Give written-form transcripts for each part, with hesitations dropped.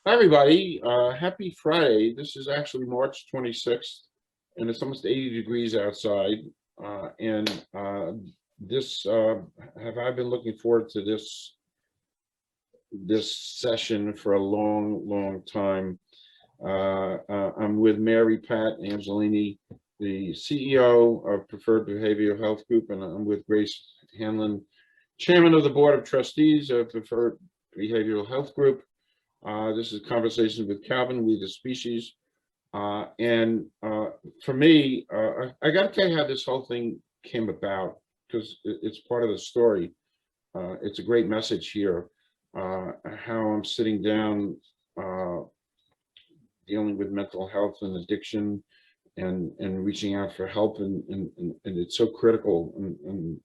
Hi, everybody. Happy Friday. This is actually March 26th, and it's almost 80 degrees outside. And this have I been looking forward to this session for a long, long time. I'm with Mary Pat Angelini, the CEO of Preferred Behavioral Health Group, and I'm with Grace Hanlon, Chairman of the Board of Trustees of Preferred Behavioral Health Group. This is Conversations with Calvin, We the Species. For me, I got to tell you how this whole thing came about, because it's part of the story. It's a great message here, how I'm sitting down, dealing with mental health and addiction, and reaching out for help, and it's so critical, and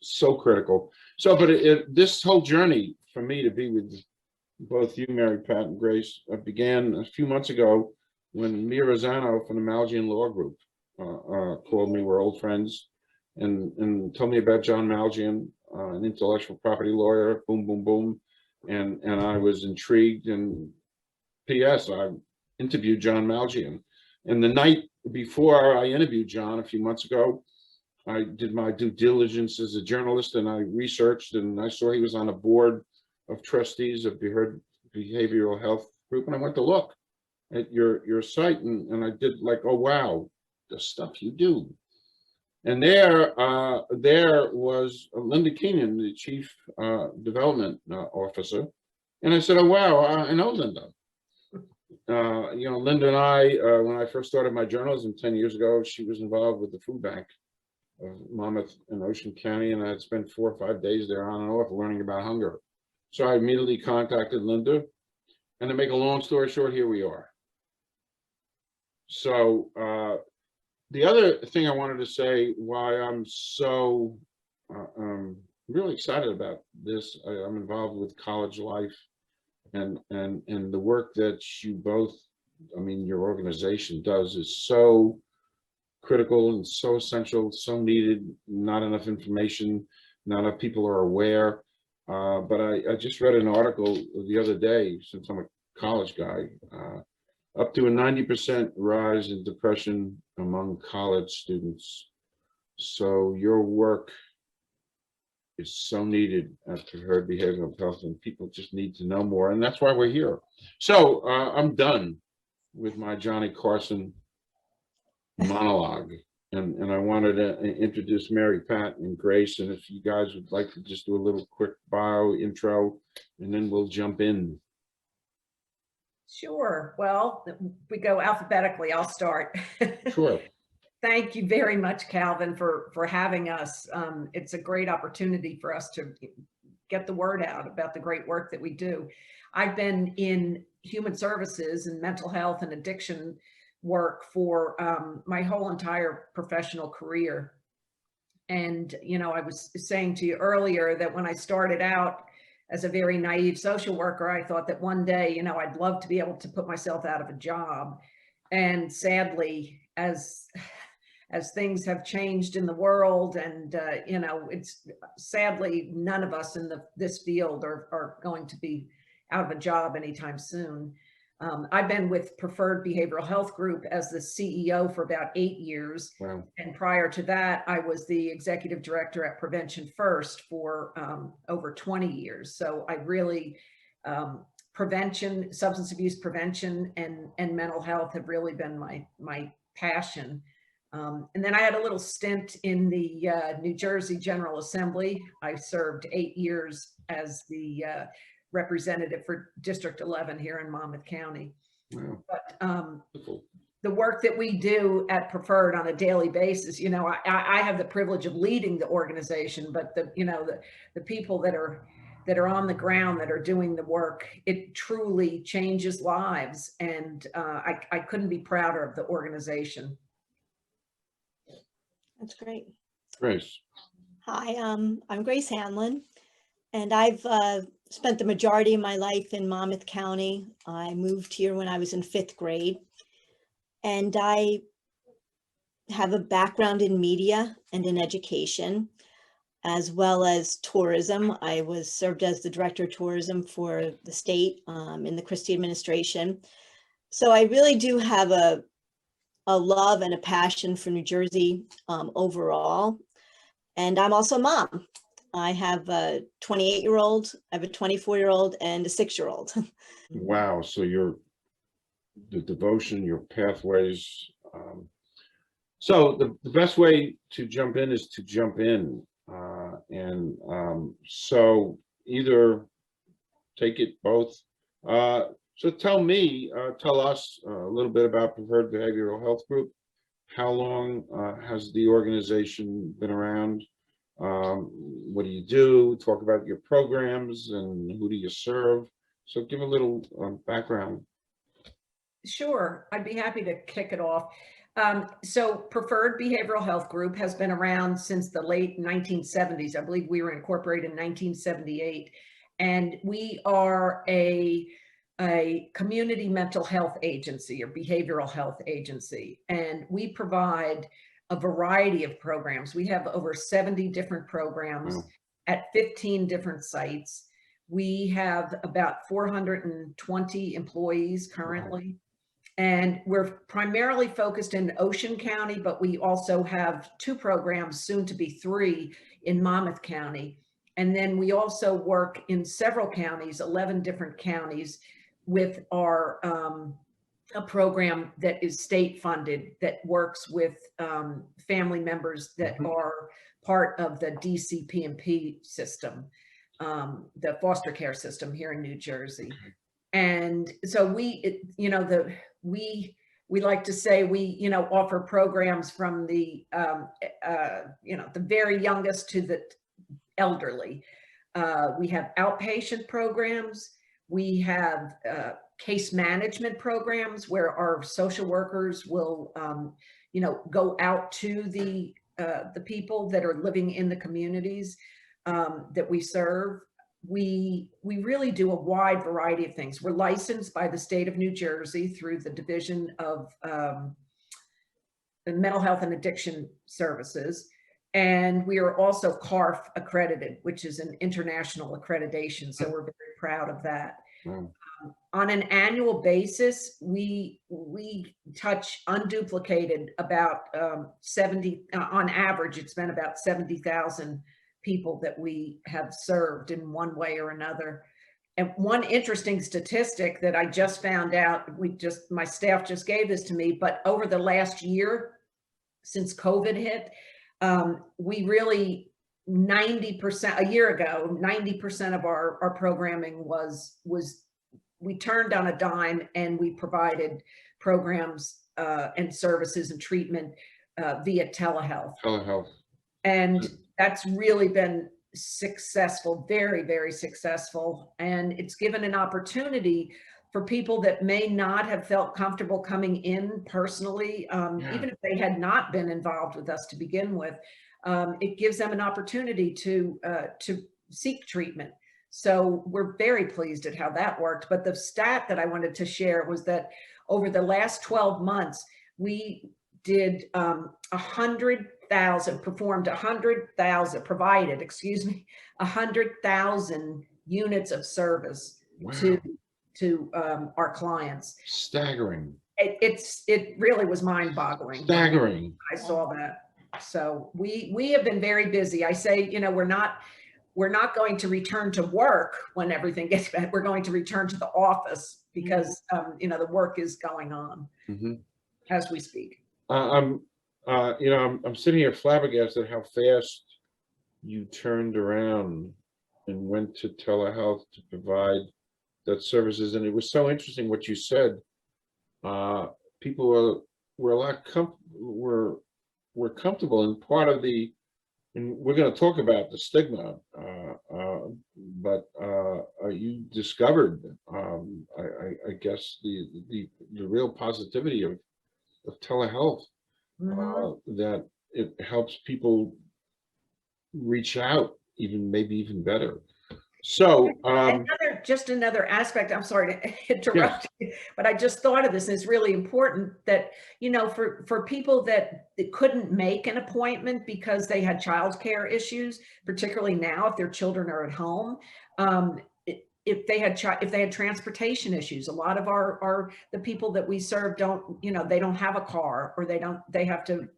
so critical. So, but this whole journey for me to be with both you, Mary Pat and Grace, began a few months ago when Mia Rosano from the Malgian Law Group called me. We're old friends, and told me about John Malgian, an intellectual property lawyer. Boom, boom, boom, and I was intrigued. And P.S. I interviewed John Malgian, and the night before I interviewed John a few months ago, I did my due diligence as a journalist, and I researched, and I saw he was on a board of trustees of Behavioral Health Group, and I went to look at your site, and I did, like, oh wow, the stuff you do. And there was Linda Keenan, the chief development officer, and I said, oh wow, I know Linda. Linda and I, when I first started my journalism 10 years ago, she was involved with the food bank of Monmouth and Ocean County, and I had spent 4 or 5 days there on and off learning about hunger. So I immediately contacted Linda, and to make a long story short, here we are. So the other thing I wanted to say, why I'm so really excited about this, I'm involved with college life, and the work that you both, your organization does, is so critical and so essential, so needed. Not enough information, not enough people are aware. But I just read an article the other day, since I'm a college guy, up to a 90% rise in depression among college students. So your work is so needed at Preferred Behavioral Health, and people just need to know more, and that's why we're here. So I'm done with my Johnny Carson monologue, and I wanted to introduce Mary Pat and Grace, and if you guys would like to just do a little quick bio intro, and then we'll jump in. Sure. Well, we go alphabetically. I'll start. Sure. Thank you very much, Calvin, for having us. It's a great opportunity for us to get the word out about the great work that we do. I've been in human services and mental health and addiction work for my whole entire professional career. And, I was saying to you earlier that when I started out as a very naive social worker, I thought that one day, I'd love to be able to put myself out of a job. And sadly, as things have changed in the world, and it's sadly none of us in this field are going to be out of a job anytime soon. I've been with Preferred Behavioral Health Group as the CEO for about 8 years. Wow. And prior to that, I was the executive director at Prevention First for over 20 years. So I really, prevention, substance abuse prevention, and mental health have really been my passion. And then I had a little stint in the New Jersey General Assembly. I served 8 years as the representative for District 11 here in Monmouth County. Wow. But the work that we do at Preferred on a daily basis, I have the privilege of leading the organization, but the people that are on the ground, that are doing the work, it truly changes lives. And I couldn't be prouder of the organization. That's great. Grace. Hi, I'm Grace Hanlon, and I've spent the majority of my life in Monmouth County. I moved here when I was in 5th grade, and I have a background in media and in education. as well as tourism. I was served as the director of tourism for the state in the Christie administration. So I really do have a love and a passion for New Jersey overall. And I'm also a mom. I have a 28-year-old, I have a 24-year-old, and a 6-year-old. Wow. So the devotion, your pathways. So the best way to jump in is to jump in. So either take it both. So tell us a little bit about Preferred Behavioral Health Group. How long has the organization been around? What do you do? Talk about your programs and who do you serve? So give a little background. Sure, I'd be happy to kick it off. So Preferred Behavioral Health Group has been around since the late 1970s. I believe we were incorporated in 1978. And we are a community mental health agency or behavioral health agency. And we provide a variety of programs. We have over 70 different programs at 15 different sites. We have about 420 employees currently. And we're primarily focused in Ocean County, but we also have 2 programs, soon to be 3, in Monmouth County. And then we also work in several counties, 11 different counties, with our a program that is state funded that works with family members that are part of the DCP&P system, the foster care system here in New Jersey. And so we like to say we offer programs from the the very youngest to the elderly. We have outpatient programs. We have case management programs where our social workers will go out to the people that are living in the communities that we serve. We really do a wide variety of things. We're licensed by the state of New Jersey through the Division of the Mental Health and Addiction Services. And we are also CARF accredited, which is an international accreditation. So we're very proud of that. On an annual basis, we touch unduplicated about 70, on average, it's been about 70,000 people that we have served in one way or another. And one interesting statistic that I just found out, my staff just gave this to me, but over the last year, since COVID hit, we really 90%, a year ago, 90% of our programming was we turned on a dime and we provided programs and services and treatment via telehealth. Telehealth. And that's really been successful, very, very successful. And it's given an opportunity for people that may not have felt comfortable coming in personally, even if they had not been involved with us to begin with. It gives them an opportunity to seek treatment. So we're very pleased at how that worked. But the stat that I wanted to share was that over the last 12 months, we did 100,000, provided 100,000 units of service to our clients. Staggering. It really was mind-boggling. Staggering. I saw that. So we have been very busy. I say, we're not going to return to work when everything gets back. We're going to return to the office because the work is going on as we speak. I'm sitting here flabbergasted how fast you turned around and went to telehealth to provide that services. And it was so interesting what you said. People were a lot were comfortable, and part of and we're going to talk about the stigma, but you discovered, I guess, the real positivity of telehealth, that it helps people reach out maybe even better. So, Just another aspect, I'm sorry to interrupt you, but I just thought of this, and it's really important that, for people that couldn't make an appointment because they had childcare issues, particularly now if their children are at home, if they had transportation issues, a lot of the people that we serve don't, they don't have a car, or they have to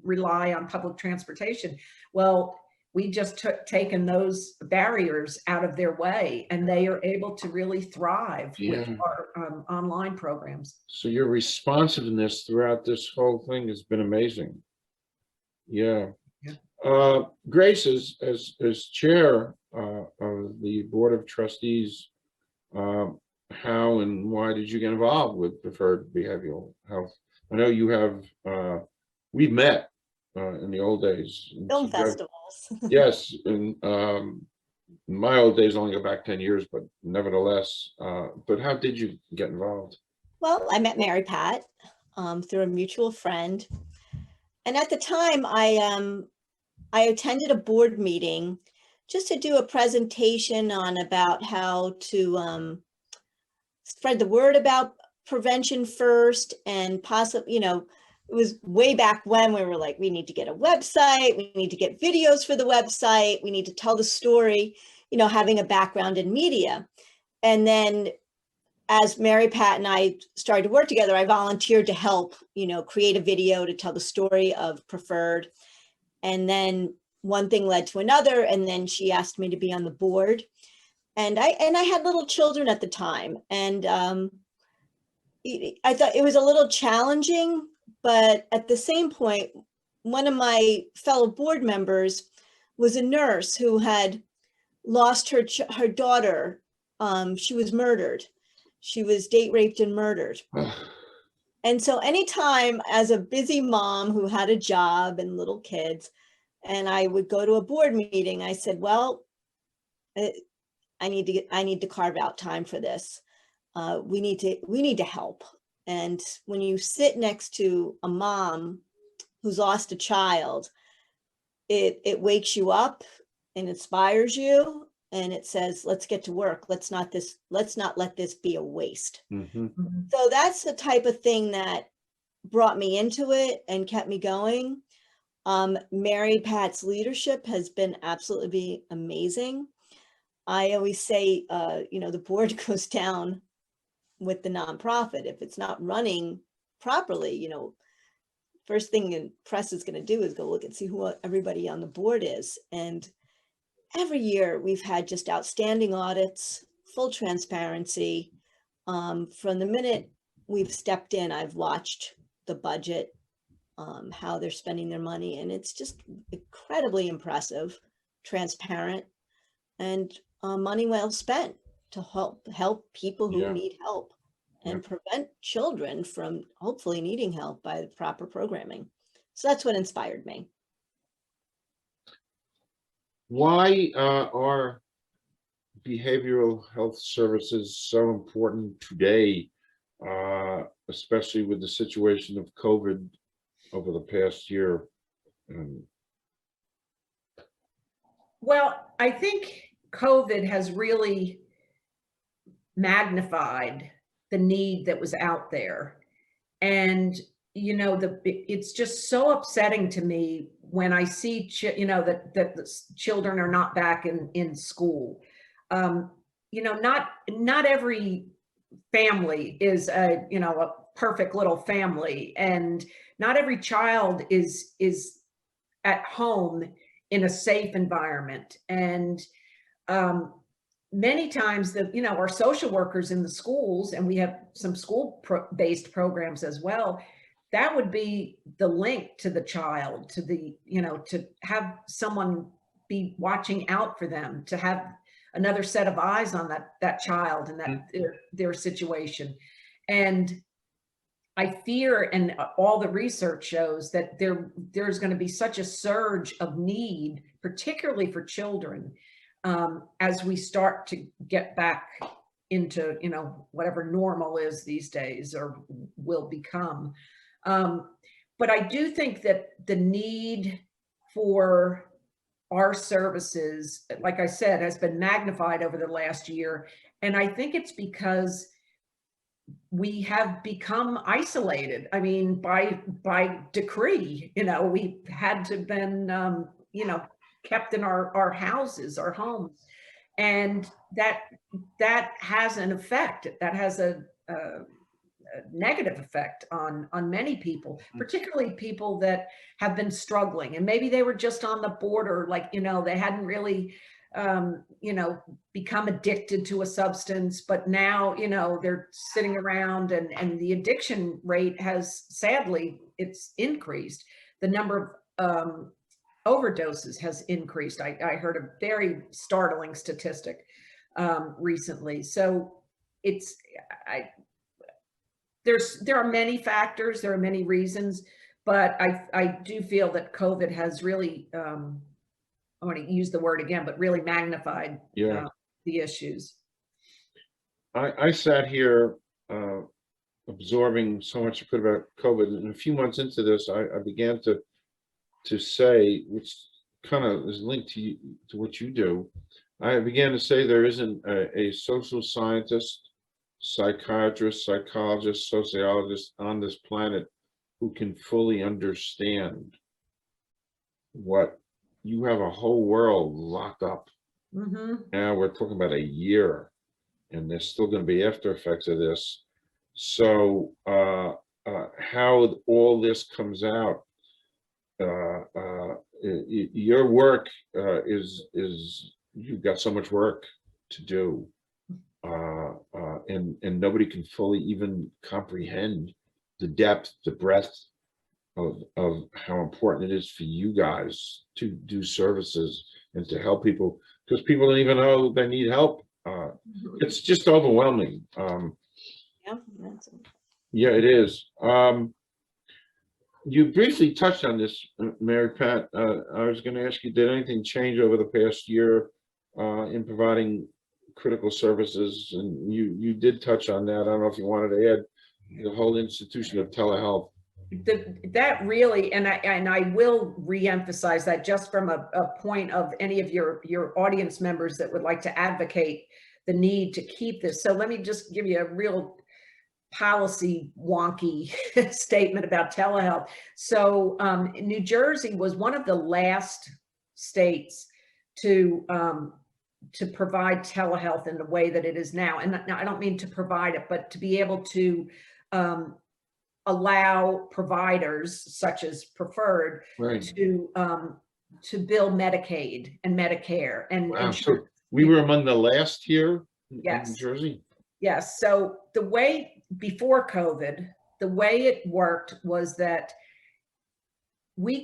rely on public transportation. Well, we just taken those barriers out of their way, and they are able to really thrive with our online programs. so your responsiveness throughout this whole thing has been amazing. Yeah. Grace, as chair of the Board of Trustees, how and why did you get involved with preferred behavioral health? I know you have, we've met in the old days. Film festivals. Yes, and my old days only go back 10 years, but nevertheless, but how did you get involved? Well, I met Mary Pat through a mutual friend. And at the time, I attended a board meeting just to do a presentation on about how to spread the word about prevention first, and possibly, it was way back when we were like, we need to get a website, we need to get videos for the website, we need to tell the story, having a background in media. And then as Mary Pat and I started to work together, I volunteered to help, create a video to tell the story of Preferred. And then one thing led to another, and then she asked me to be on the board. And I had little children at the time, and I thought it was a little challenging, but at the same point, one of my fellow board members was a nurse who had lost her daughter. She was murdered. She was date raped and murdered. And so anytime, as a busy mom who had a job and little kids, and I would go to a board meeting, I said, well, I need to carve out time for this. We need to help. And when you sit next to a mom who's lost a child, it wakes you up and inspires you, and it says, let's get to work. Let's not let this be a waste. Mm-hmm. So that's the type of thing that brought me into it and kept me going. Mary Pat's leadership has been absolutely amazing. I always say, the board goes down with the nonprofit if it's not running properly. First thing the press is going to do is go look and see who everybody on the board is. And every year we've had just outstanding audits, full transparency. From the minute we've stepped in, I've watched the budget, how they're spending their money, and it's just incredibly impressive, transparent, and money well spent to help people who need help, and prevent children from hopefully needing help by the proper programming. So that's what inspired me. Why are behavioral health services so important today, especially with the situation of COVID over the past year? Well, I think COVID has really magnified the need that was out there. And, it's just so upsetting to me when I see, that the children are not back in school. Not every family is a perfect little family, and not every child is at home in a safe environment. And many times our social workers in the schools, and we have some school-based programs as well, that would be the link to the child, to to have someone be watching out for them, to have another set of eyes on that child and that their situation. And I fear, and all the research shows, that there's going to be such a surge of need, particularly for children, as we start to get back into, whatever normal is these days or will become. But I do think that the need for our services, like I said, has been magnified over the last year. And I think it's because we have become isolated. I mean, by decree, we had to been, kept in our houses, our homes. And that has an effect. That has a negative effect on many people, particularly people that have been struggling, and maybe they were just on the border, like, they hadn't really become addicted to a substance, but now they're sitting around, and the addiction rate has, sadly, it's increased. The number of overdoses has increased. I heard a very startling statistic recently. So there are many factors, there are many reasons, but I do feel that COVID has really, I want to use the word again, but really magnified the issues. I sat here absorbing so much I could about COVID, and a few months into this, I began to say, which kind of is linked to what you do. I began to say there isn't a social scientist, psychiatrist, psychologist, sociologist on this planet who can fully understand what you have a whole world locked up. Now we're talking about a year, and there's still going to be after effects of this. So how all this comes out, your work is you've got so much work to do, and nobody can fully even comprehend the depth, the breadth of how important it is for you guys to do services and to help people, because people don't even know they need help. It's just overwhelming. Yeah, it is. You briefly touched on this, Mary Pat. I was going to ask you, did anything change over the past year in providing critical services? And you did touch on that. I don't know if you wanted to add the whole institution of telehealth. That really, and I will reemphasize that, just from a point of any of your audience members that would like to advocate the need to keep this. So let me just give you a real policy wonky statement about telehealth. So New Jersey was one of the last states to provide telehealth in the way that it is now. And I don't mean to provide it, but to be able to allow providers such as Preferred to bill Medicaid and Medicare and wow, so we were among the last here in New Jersey. Yes. So the way before COVID, the way it worked was that I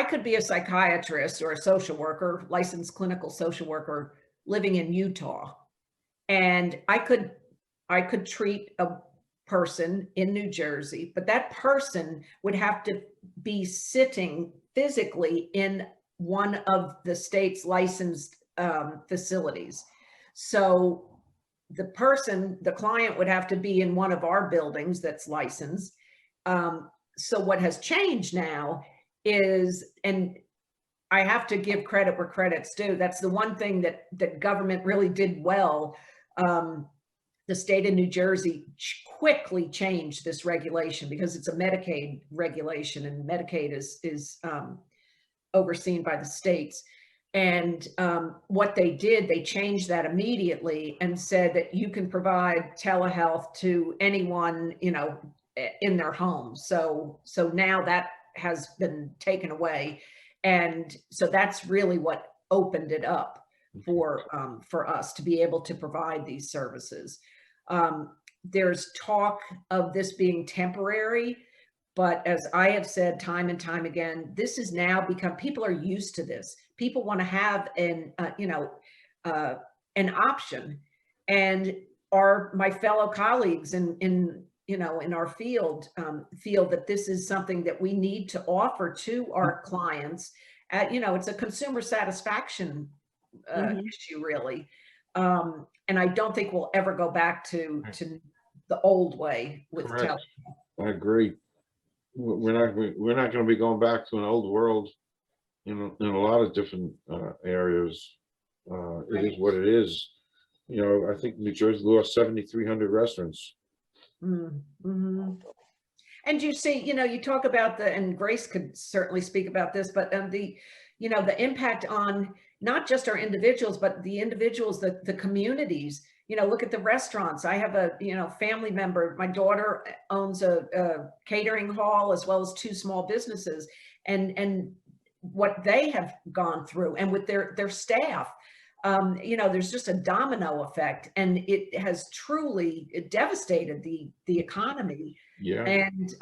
could be a psychiatrist or a social worker, licensed clinical social worker living in Utah, and I could treat a person in New Jersey, but that person would have to be sitting physically in one of the state's licensed facilities. So the client would have to be in one of our buildings that's licensed. So what has changed now is, and I have to give credit where credit's due, that's the one thing that government really did well. The state of New Jersey quickly changed this regulation because it's a Medicaid regulation, and Medicaid is overseen by the states. And what they did, they changed that immediately and said that you can provide telehealth to anyone, in their home. So now that has been taken away. And so that's really what opened it up for us to be able to provide these services. There's talk of this being temporary, but as I have said time and time again, this has now become, people are used to this. People want to have an option, and my fellow colleagues in our field feel that this is something that we need to offer to our clients. It's a consumer satisfaction issue, really. And I don't think we'll ever go back to the old way with telehealth. I agree. We're not going to be going back to an old world. in a lot of different areas. It is what it is. You know, I think New Jersey lost 7,300 restaurants. Mhm. And you see, you talk about and Grace could certainly speak about this, but the impact on not just our individuals, but the individuals, the communities. Look at the restaurants. I have a, family member. My daughter owns a catering hall as well as two small businesses, and what they have gone through, and with their staff. There's just a domino effect, and it has truly devastated the economy. Yeah, And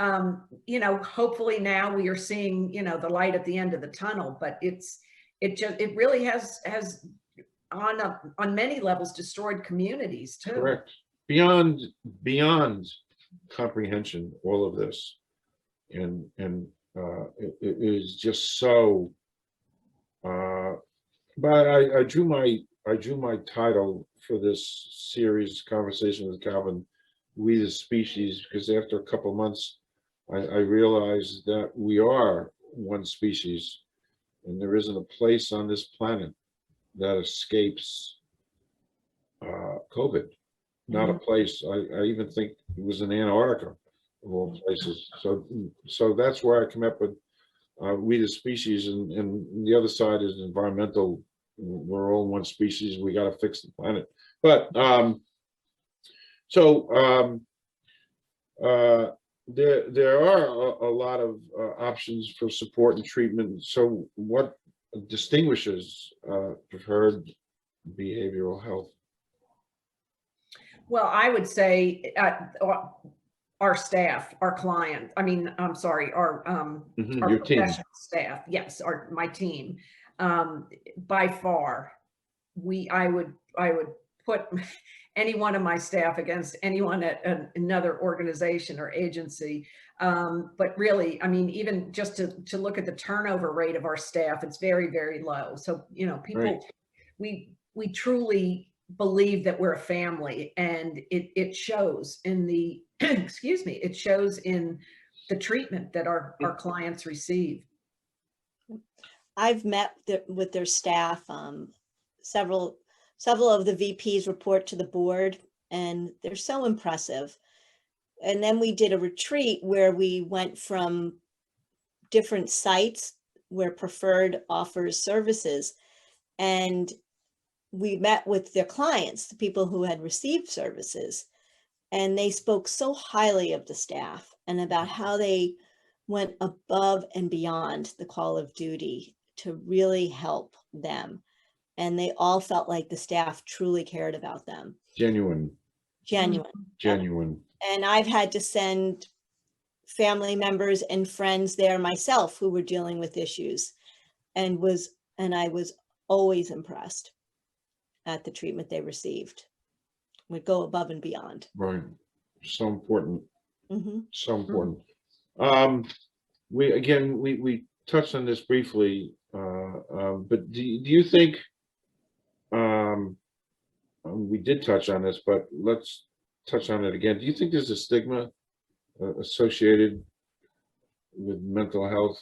hopefully now we are seeing, the light at the end of the tunnel, but it really has on many levels destroyed communities too. correct. Beyond comprehension, all of this, and it is just so. But I drew my title for this series, Conversation with Calvin, We the Species, because after a couple of months, I realized that we are one species, and there isn't a place on this planet that escapes COVID. Not a place. I even think it was in Antarctica, of all places. So that's where I come up with we the species, and the other side is environmental. We're all one species. We got to fix the planet. But there are a lot of options for support and treatment. So what distinguishes preferred behavioral health? Well, I would say our staff, our client, I'm sorry, our Your team. professional staff, yes, my team. By far, I would put any one of my staff against anyone at another organization or agency. But really, even just to look at the turnover rate of our staff, it's very, very low. So, people, Right. we truly believe that we're a family, and it shows in the, excuse me, it shows in the treatment that our clients receive. I've met with their staff. Several of the VPs report to the board, and they're so impressive. And then we did a retreat where we went from different sites where Preferred offers services, and we met with their clients, the people who had received services, and they spoke so highly of the staff and about how they went above and beyond the call of duty to really help them. And they all felt like the staff truly cared about them. Genuine. And I've had to send family members and friends there myself who were dealing with issues, and I was always impressed at the treatment they received. Would go above and beyond. Right. So important. So important. We touched on this briefly, but do you think, we did touch on this, but let's touch on it again. Do you think there's a stigma associated with mental health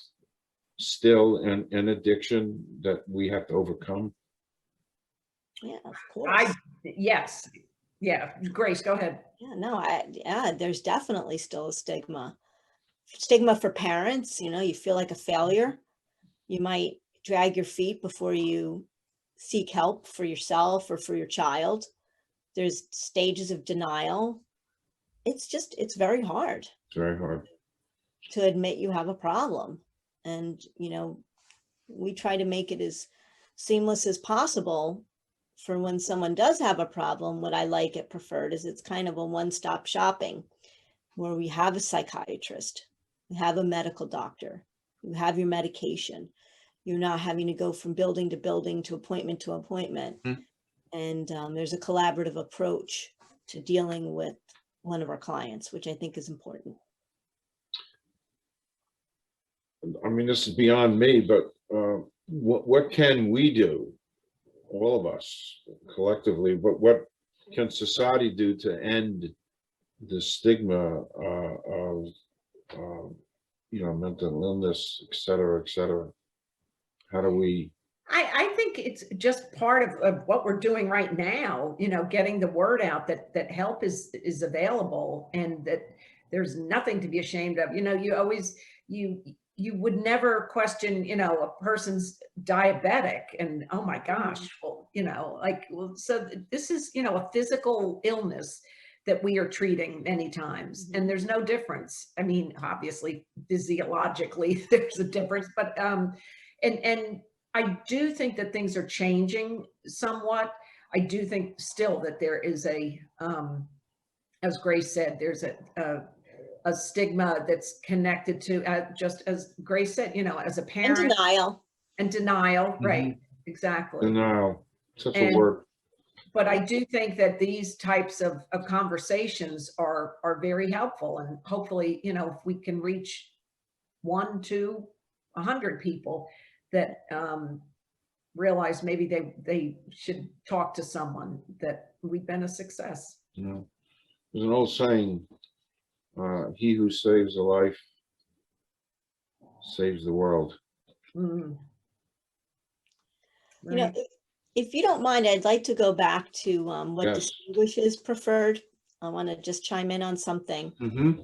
still, and addiction that we have to overcome? Yeah, of course. Yes. Yeah. Grace, go ahead. Yeah, no, there's definitely still a stigma for parents. You feel like a failure. You might drag your feet before you seek help for yourself or for your child. There's stages of denial. It's very hard. It's very hard To admit you have a problem. And, we try to make it as seamless as possible for when someone does have a problem. What I like at Preferred is it's kind of a one-stop shopping where we have a psychiatrist, we have a medical doctor, you have your medication. You're not having to go from building to building to appointment. And there's a collaborative approach to dealing with one of our clients, which I think is important. This is beyond me, but what can we do, all of us collectively, but what can society do to end the stigma of mental illness, et cetera, et cetera? How do we, I think it's just part of what we're doing right now, getting the word out that help is available and that there's nothing to be ashamed of. You always, you would never question, a person's diabetic and, oh my gosh, well, so this is, a physical illness that we are treating many times, and there's no difference. I mean, obviously, physiologically, there's a difference, but, and I do think that things are changing somewhat. I do think still that there is as Grace said, there's a stigma that's connected to, just as Grace said, as a And parent. denial. And denial, right, exactly. denial, such a And- word. But I do think that these types of conversations are very helpful, and hopefully, if we can reach 1 to 100 people that realize maybe they should talk to someone, that we've been a success. There's an old saying, he who saves a life saves the world. Mm. You know, Right. if you don't mind, I'd like to go back to what Yes. distinguishes preferred. I want to just chime in on something. Mm-hmm.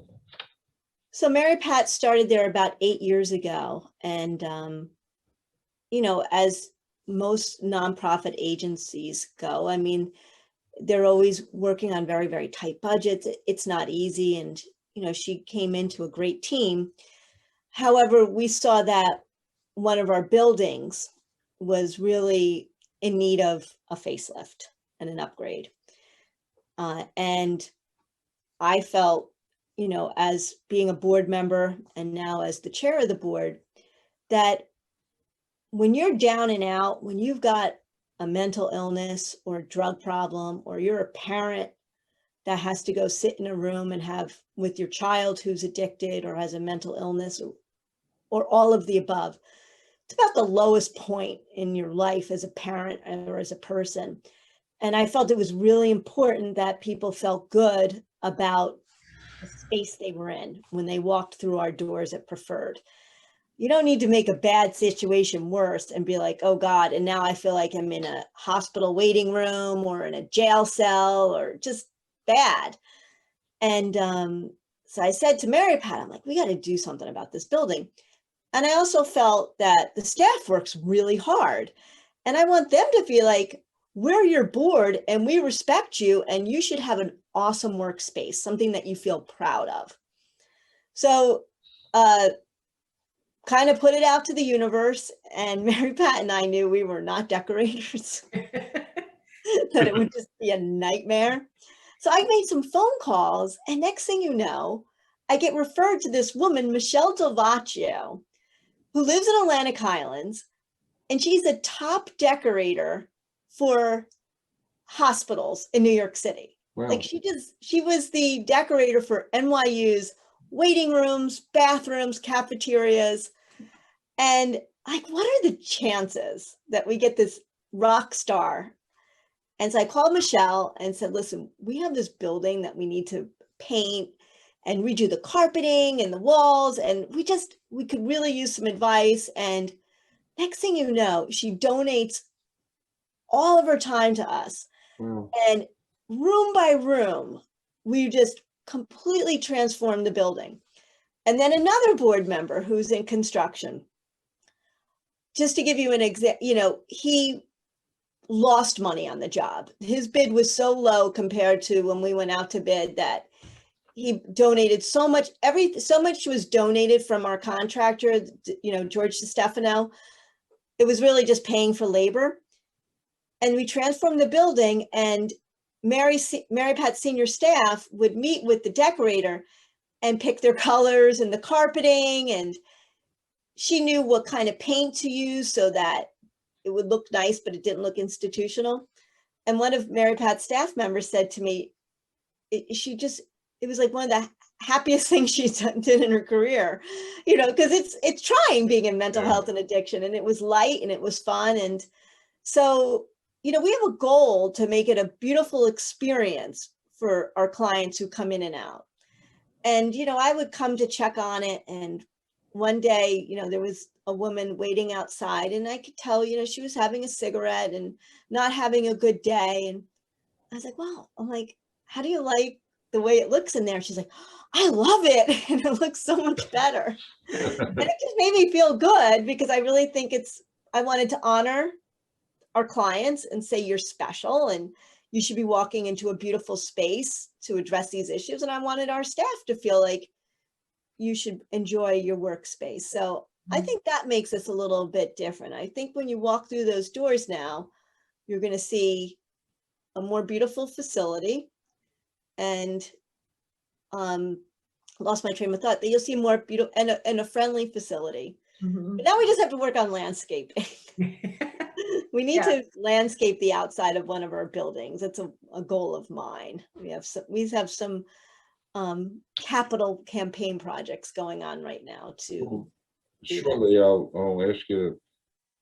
So Mary Pat started there about 8 years ago. And, as most nonprofit agencies go, I mean, they're always working on very, very tight budgets. It's not easy. And, she came into a great team. However, we saw that one of our buildings was really in need of a facelift and an upgrade. And I felt, as being a board member and now as the chair of the board, that when you're down and out, when you've got a mental illness or a drug problem, or you're a parent that has to go sit in a room and have with your child who's addicted or has a mental illness, or all of the above, it's about the lowest point in your life as a parent or as a person. And I felt it was really important that people felt good about the space they were in when they walked through our doors at Preferred. You don't need to make a bad situation worse and be like, oh God, and now I feel like I'm in a hospital waiting room or in a jail cell or just bad. And so I said to Mary Pat, I'm like, we got to do something about this building. And I also felt that the staff works really hard. And I want them to feel like, we're your board and we respect you, and you should have an awesome workspace, something that you feel proud of. So kind of put it out to the universe, and Mary Pat and I knew we were not decorators, that it would just be a nightmare. So I made some phone calls, and next thing you know, I get referred to this woman, Michelle Delvacchio, who lives in Atlantic Highlands, and she's a top decorator for hospitals in New York City. Wow. Like she was the decorator for NYU's waiting rooms, bathrooms, cafeterias. And like, what are the chances that we get this rock star? And so I called Michelle and said, listen, we have this building that we need to paint and redo the carpeting and the walls. And we could really use some advice. And next thing you know, she donates all of her time to us. Wow. And room by room, we just completely transformed the building. And then another board member who's in construction, just to give you an example, he lost money on the job. His bid was so low compared to when we went out to bid that he donated so much, so much was donated from our contractor, George DiStefano. It was really just paying for labor. And we transformed the building, and Mary Pat's senior staff would meet with the decorator and pick their colors and the carpeting. And she knew what kind of paint to use so that it would look nice, but it didn't look institutional. And one of Mary Pat's staff members said to me, it was like one of the happiest things she's did in her career, because it's trying being in mental health and addiction, and it was light and it was fun. And so, we have a goal to make it a beautiful experience for our clients who come in and out. And, I would come to check on it. And one day, there was a woman waiting outside, and I could tell, she was having a cigarette and not having a good day. And I was like, wow, I'm like, how do you like the way it looks in there? She's like, I love it. And it looks so much better. And it just made me feel good, because I really think I wanted to honor our clients and say you're special and you should be walking into a beautiful space to address these issues. And I wanted our staff to feel like you should enjoy your workspace. So I think that makes us a little bit different. I think when you walk through those doors now, you're going to see a more beautiful facility, and lost my train of thought, that you'll see more beautiful and a friendly facility. Mhm. But now we just have to work on landscaping. We need Yeah. to landscape the outside of one of our buildings. It's a goal of mine. We have some capital campaign projects going on right now to Well, do that. Shortly, I'll ask you to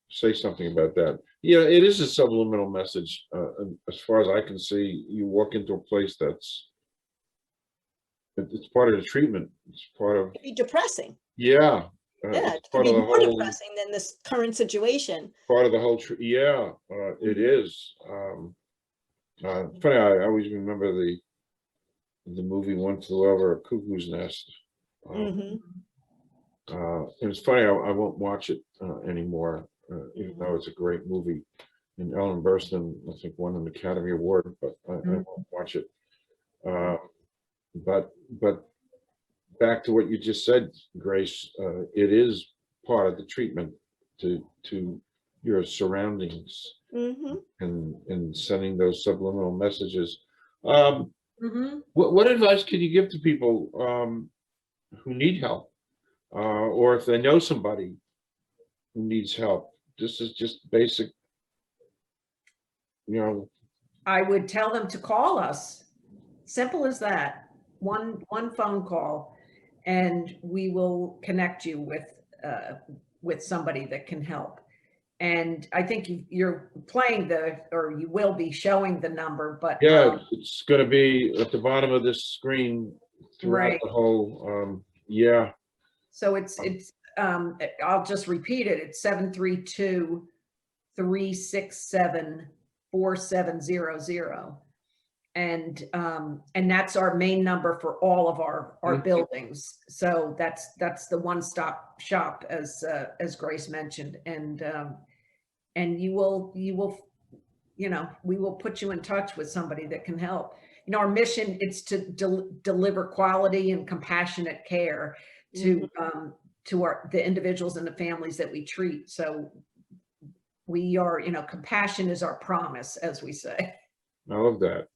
say something about that. Yeah, it is a subliminal message. As far as I can see, you walk into a place it's part of the treatment. It's part of, It'd be depressing. yeah. Yeah, It's it could part be of the more whole, depressing than this current situation. part of the whole, yeah, it is. Funny, I always remember the movie One Flew Over a Cuckoo's Nest. Mhm. And it's funny, I won't watch it anymore, even though it's a great movie. And Ellen Burstyn, I think, won an Academy Award, but I won't watch it. But back to what you just said, Grace, it is part of the treatment to your surroundings Mhm. and sending those subliminal messages. Um, Mhm. what advice can you give to people who need help, or if they know somebody who needs help? This is just basic, you know. I would tell them to call us. Simple as that. One phone call, and we will connect you with somebody that can help. And I think you're playing or you will be showing the number, but Yeah, it's going to be at the bottom of this screen throughout right. the whole. Yeah. So it's I'll just repeat it. It's 732-367-4700. And that's our main number for all of our buildings. So that's the one-stop shop, as Grace mentioned. And you will we will put you in touch with somebody that can help. Our mission is to deliver quality and compassionate care to the individuals and the families that we treat. So we are, compassion is our promise, as we say. I love that.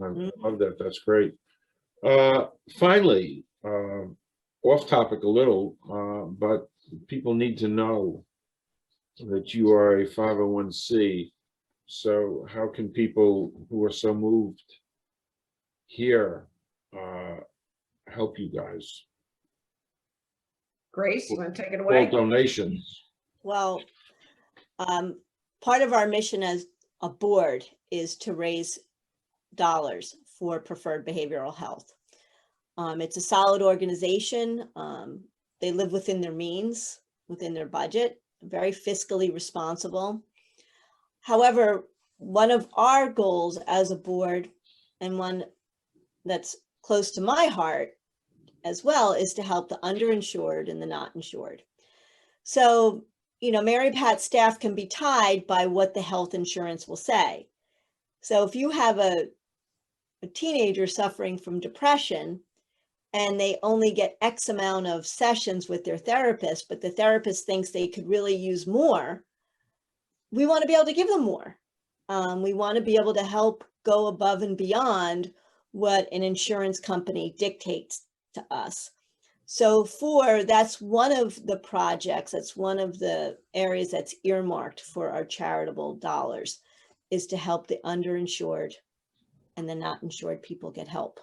I Mhm. love that. That's great. Finally, off topic a little, but people need to know that you are a 501c. So how can people who are so moved here help you guys? Grace, you want to take it All away? donations. Well, part of our mission as a board is to raise dollars for preferred behavioral health. It's a solid organization. They live within their means, within their budget, very fiscally responsible. However, one of our goals as a board, and one that's close to my heart as well, is to help the underinsured and the not insured. So, Mary Pat staff can be tied by what the health insurance will say. So if you have a teenager suffering from depression and they only get X amount of sessions with their therapist, but the therapist thinks they could really use more, we want to be able to give them more. We want to be able to help go above and beyond what an insurance company dictates to us. So that's one of the projects, that's one of the areas that's earmarked for our charitable dollars, is to help the underinsured and the not insured people get help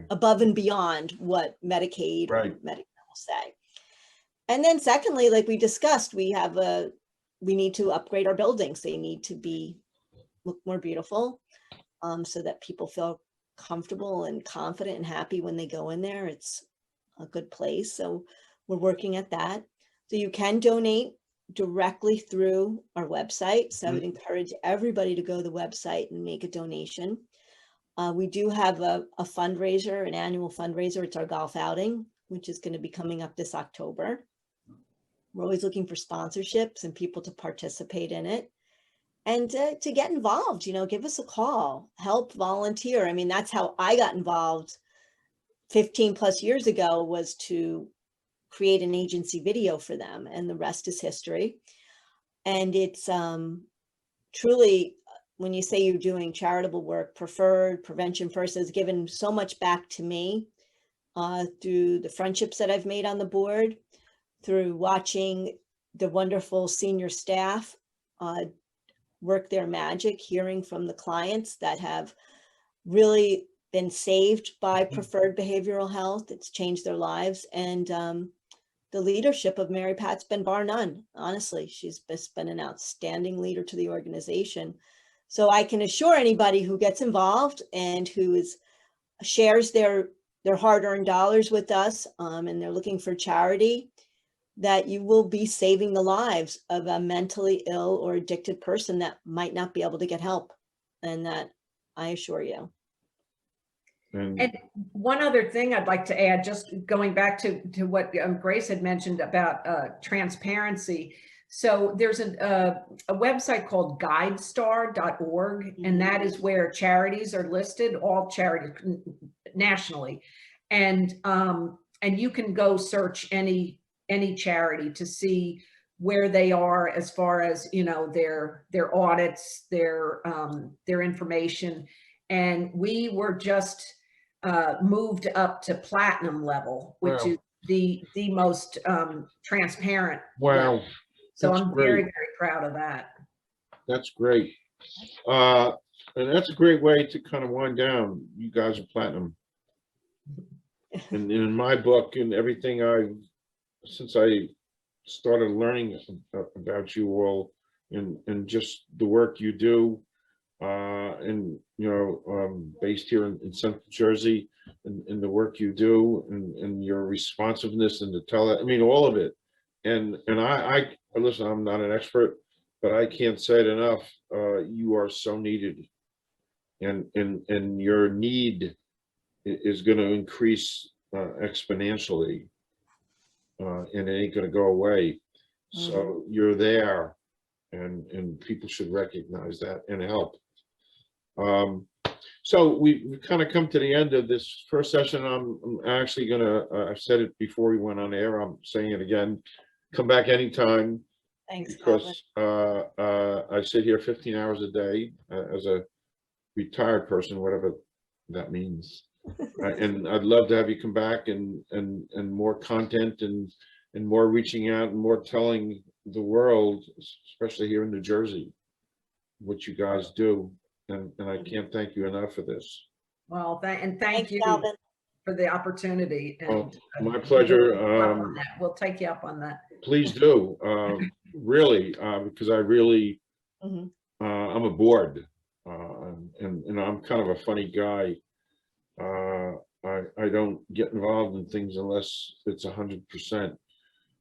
above and beyond what Medicaid or Medicare will say. And then secondly, like we discussed, we need to upgrade our buildings. They need to look more beautiful, so that people feel comfortable and confident and happy when they go in there. It's a good place. So we're working at that. So you can donate directly through our website. So I would encourage everybody to go to the website and make a donation. We do have a fundraiser, an annual fundraiser. It's our golf outing, which is going to be coming up this October. We're always looking for sponsorships and people to participate in it. And to get involved, give us a call, help, volunteer. I mean, that's how I got involved 15 plus years ago, was to create an agency video for them, and the rest is history. And it's truly, when you say you're doing charitable work, Preferred, Prevention First has given so much back to me through the friendships that I've made on the board, through watching the wonderful senior staff work their magic, hearing from the clients that have really been saved by Preferred Behavioral Health. It's changed their lives. And the leadership of Mary Pat's been bar none. Honestly, she's just been an outstanding leader to the organization. So I can assure anybody who gets involved and who shares their hard-earned dollars with us, and they're looking for charity, that you will be saving the lives of a mentally ill or addicted person that might not be able to get help. And that, I assure you. And one other thing I'd like to add, just going back to what Grace had mentioned about transparency. So there's a website called guidestar.org, and that is where charities are listed, all charities nationally. And you can go search any charity to see where they are as far as, their audits, their information. And we were just moved up to platinum level, which is the most transparent. Wow. level. So That's I'm great. very, very proud of that. That's great. And that's a great way to kind of wind down. You guys are platinum. And in my book and everything since I started learning about you all and just the work you do, and based here in Central Jersey, and the work you do, and your responsiveness and all of it. And I listen, I'm not an expert, but I can't say it enough. You are so needed, and your need is going to increase exponentially, and it ain't going to go away. So you're there, and people should recognize that and help. So we've kind of come to the end of this first session. I'm actually gonna, I've said it before we went on air, I'm saying it again, come back anytime. Thanks, Because I sit here 15 hours a day as a retired person, whatever that means. And I'd love to have you come back and more content and more reaching out and more telling the world, especially here in New Jersey, what you guys do. And I can't thank you enough for this. Well, thank Thanks, you Calvin. for the opportunity. And My pleasure. We'll take you up on that. Please do, really, because I really, I'm aboard, and I'm kind of a funny guy. I don't get involved in things unless it's 100%.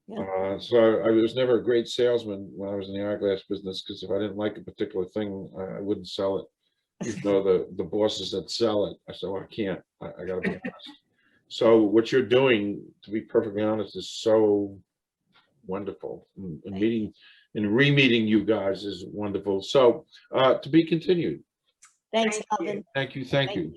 Yeah. So I was never a great salesman when I was in the eyeglass business, because if I didn't like a particular thing, I wouldn't sell it. Even though the bosses that sell it, I said, well, I can't. I got to be honest. So what you're doing, to be perfectly honest, is so wonderful. And meeting and re-meeting you guys is wonderful. So to be continued. Thanks, Calvin. Thank you. Thank you.